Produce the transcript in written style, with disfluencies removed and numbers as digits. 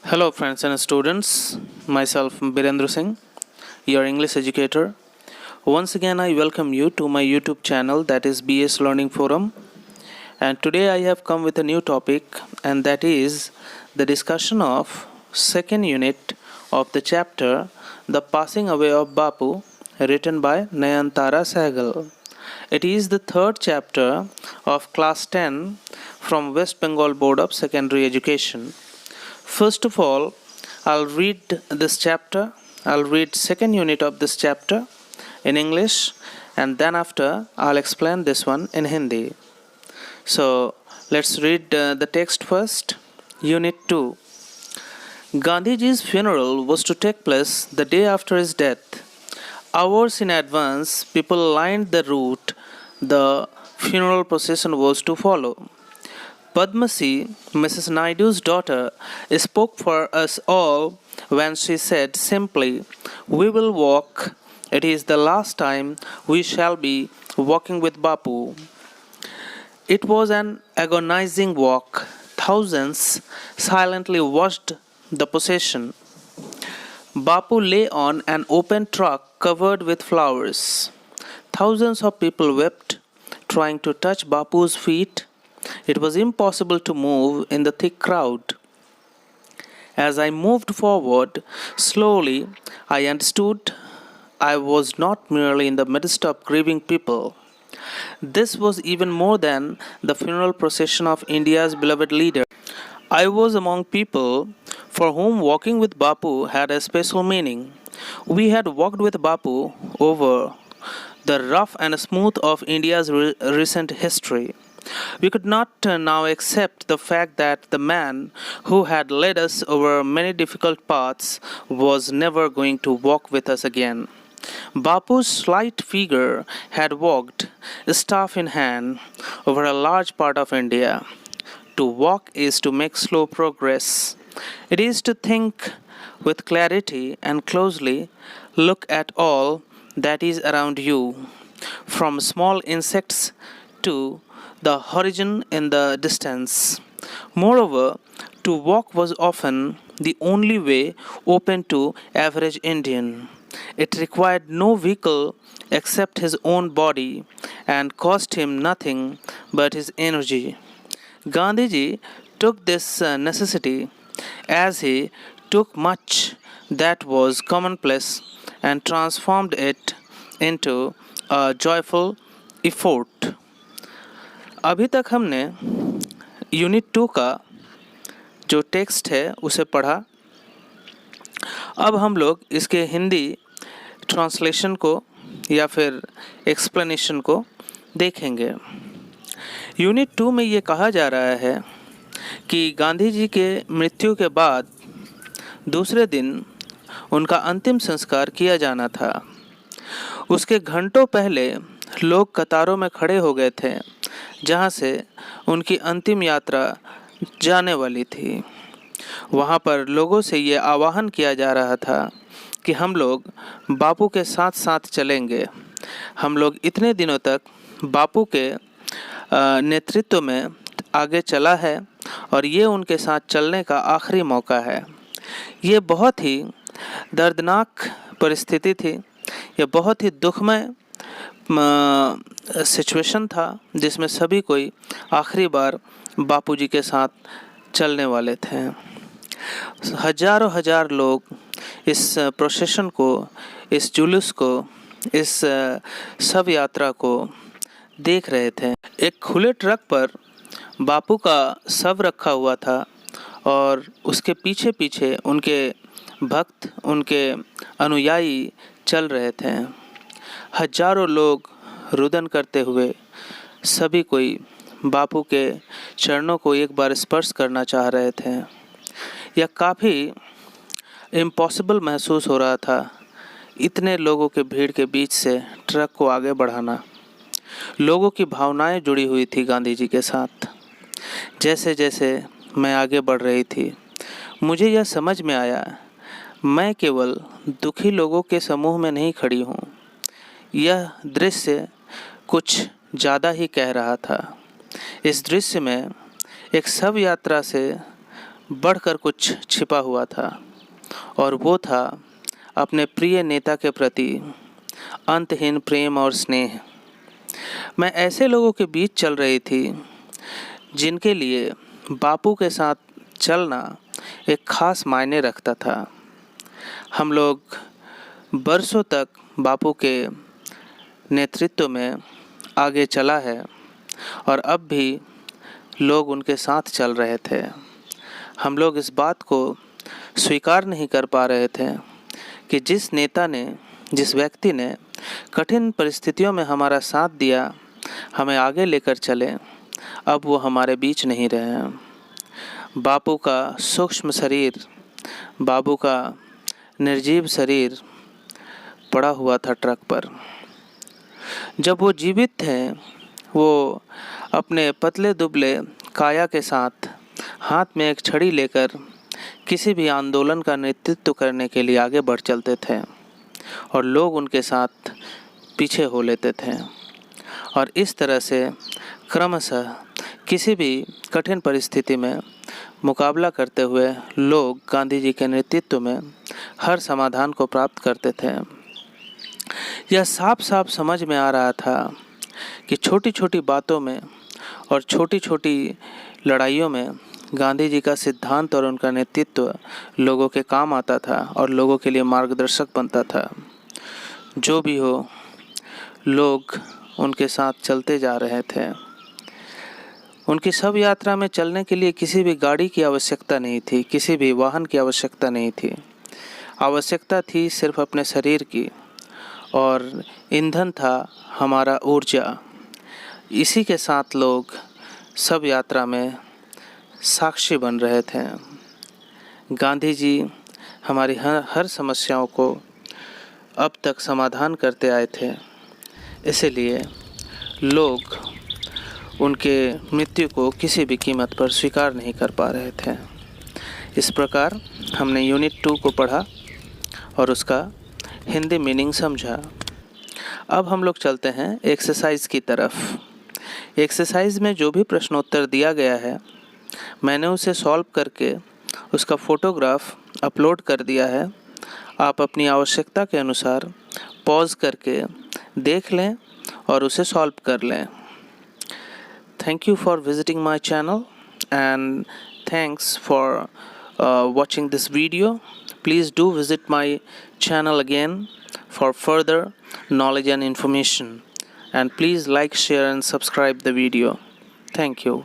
Hello, friends and students. Myself, Birendra Singh, your English educator. Once again, I welcome you to my YouTube channel, that is BS Learning Forum. And today I have come with a new topic, and that is the discussion of second unit of the chapter The Passing Away of Bapu, written by Nayantara Sehgal. It is the third chapter of class 10 from West Bengal Board of Secondary Education. First of all, I'll read this chapter. I'll read second unit of this chapter in English, and then after I'll explain this one in Hindi. So let's read the text first. Unit 2. Gandhiji's funeral was to take place the day after his death. Hours in advance, people lined the route the funeral procession was to follow. Padmasi, Mrs. Naidu's daughter, spoke for us all when she said simply, "We will walk. It is the last time we shall be walking with Bapu." It was an agonizing walk. Thousands silently watched the procession. Bapu lay on an open truck covered with flowers. Thousands of people wept, trying to touch Bapu's feet. It was impossible to move in the thick crowd. As I moved forward slowly, I understood I was not merely in the midst of grieving people. This was even more than the funeral procession of India's beloved leader. I was among people for whom walking with Bapu had a special meaning. We had walked with Bapu over the rough and smooth of India's recent history. We could not now accept the fact that the man who had led us over many difficult paths was never going to walk with us again. Bapu's slight figure had walked, staff in hand, over a large part of India. To walk is to make slow progress. It is to think with clarity and closely look at all that is around you, from small insects to the horizon in the distance. Moreover, to walk was often the only way open to average Indian. It required no vehicle except his own body and cost him nothing but his energy. Gandhiji took this necessity as he took much that was commonplace and transformed it into a joyful effort. अभी तक हमने unit 2 का जो text है उसे पढ़ा. अब हम लोग इसके हिंदी ट्रांसलेशन को या फिर एक्सप्लेनेशन को देखेंगे. यूनिट 2 में ये कहा जा रहा है कि गांधी जी के मृत्यु के बाद दूसरे दिन उनका अंतिम संस्कार किया जाना था. उसके घंटों पहले लोग कतारों में खड़े हो गए थे जहाँ से उनकी अंतिम यात्रा जाने वाली थी. वहाँ पर लोगों से ये आह्वान किया जा रहा था कि हम लोग बापू के साथ साथ चलेंगे. हम लोग इतने दिनों तक बापू के नेतृत्व में आगे चला है और ये उनके साथ चलने का आखिरी मौका है. ये बहुत ही दर्दनाक परिस्थिति थी. ये बहुत ही दुखमय सिचुएशन था जिसमें सभी कोई आखिरी बार बापूजी के साथ चलने वाले थे. हजारों हजार लोग इस प्रोसेशन को, इस जुलूस को, इस शव यात्रा को देख रहे थे. एक खुले ट्रक पर बापू का शव रखा हुआ था और उसके पीछे पीछे उनके भक्त, उनके अनुयायी चल रहे थे. हजारों लोग रुदन करते हुए सभी कोई बापू के चरणों को एक बार स्पर्श करना चाह रहे थे. यह काफ़ी इम्पॉसिबल महसूस हो रहा था इतने लोगों के भीड़ के बीच से ट्रक को आगे बढ़ाना. लोगों की भावनाएं जुड़ी हुई थी गांधी जी के साथ. जैसे जैसे मैं आगे बढ़ रही थी मुझे यह समझ में आया मैं केवल दुखी लोगों के समूह में नहीं खड़ी हूँ. यह दृश्य कुछ ज़्यादा ही कह रहा था. इस दृश्य में एक शव यात्रा से बढ़कर कुछ छिपा हुआ था, और वो था अपने प्रिय नेता के प्रति अंतहीन प्रेम और स्नेह। मैं ऐसे लोगों के बीच चल रही थी जिनके लिए बापू के साथ चलना एक खास मायने रखता था। हम लोग बरसों तक बापू के नेतृत्व में आगे चला है, और अब भी लोग उनके साथ चल रहे थे। हम लोग इस बात को स्वीकार नहीं कर पा रहे थे कि जिस नेता ने, जिस व्यक्ति ने कठिन परिस्थितियों में हमारा साथ दिया, हमें आगे लेकर चले, अब वो हमारे बीच नहीं रहे हैं। बापू का सूक्ष्म शरीर, बापू का निर्जीव शरीर पड़ा हुआ था ट्रक पर। जब वो जीवित थे, वो अपने पतले दुबले काया के साथ हाथ में एक छड़ी लेकर किसी भी आंदोलन का नेतृत्व करने के लिए आगे बढ़ चलते थे, और लोग उनके साथ पीछे हो लेते थे। और इस तरह से क्रमशः किसी भी कठिन परिस्थिति में मुकाबला करते हुए लोग गांधी जी के नेतृत्व में हर समाधान को प्राप्त करते थे। यह साफ साफ समझ में आ रहा था कि छोटी छोटी बातों में और छोटी छोटी लड़ाइयों में गांधी जी का सिद्धांत और उनका नेतृत्व लोगों के काम आता था और लोगों के लिए मार्गदर्शक बनता था। जो भी हो, लोग उनके साथ चलते जा रहे थे। उनकी सब यात्रा में चलने के लिए किसी भी गाड़ी की आवश्यकता नहीं थी, किसी भी वाहन की आवश्यकता नहीं थी। आवश्यकता थी सिर्फ अपने शरीर की, और ईंधन था हमारा ऊर्जा। इसी के साथ लोग सब यात्रा में साक्षी बन रहे थे। गांधी जी हमारी हर समस्याओं को अब तक समाधान करते आए थे, इसलिए लोग उनके मृत्यु को किसी भी कीमत पर स्वीकार नहीं कर पा रहे थे। इस प्रकार हमने यूनिट 2 को पढ़ा और उसका हिंदी मीनिंग समझा। अब हम लोग चलते हैं एक्सरसाइज की तरफ। एक्सरसाइज में जो भी प्रश्नोत्तर दिया गया है, मैंने उसे सॉल्व करके उसका फ़ोटोग्राफ अपलोड कर दिया है। आप अपनी आवश्यकता के अनुसार पॉज करके देख लें और उसे सॉल्व कर लें। Thank you for visiting my channel, and thanks for watching this video. Please do visit my channel again for further knowledge and information, and please like, share and subscribe the video. Thank you.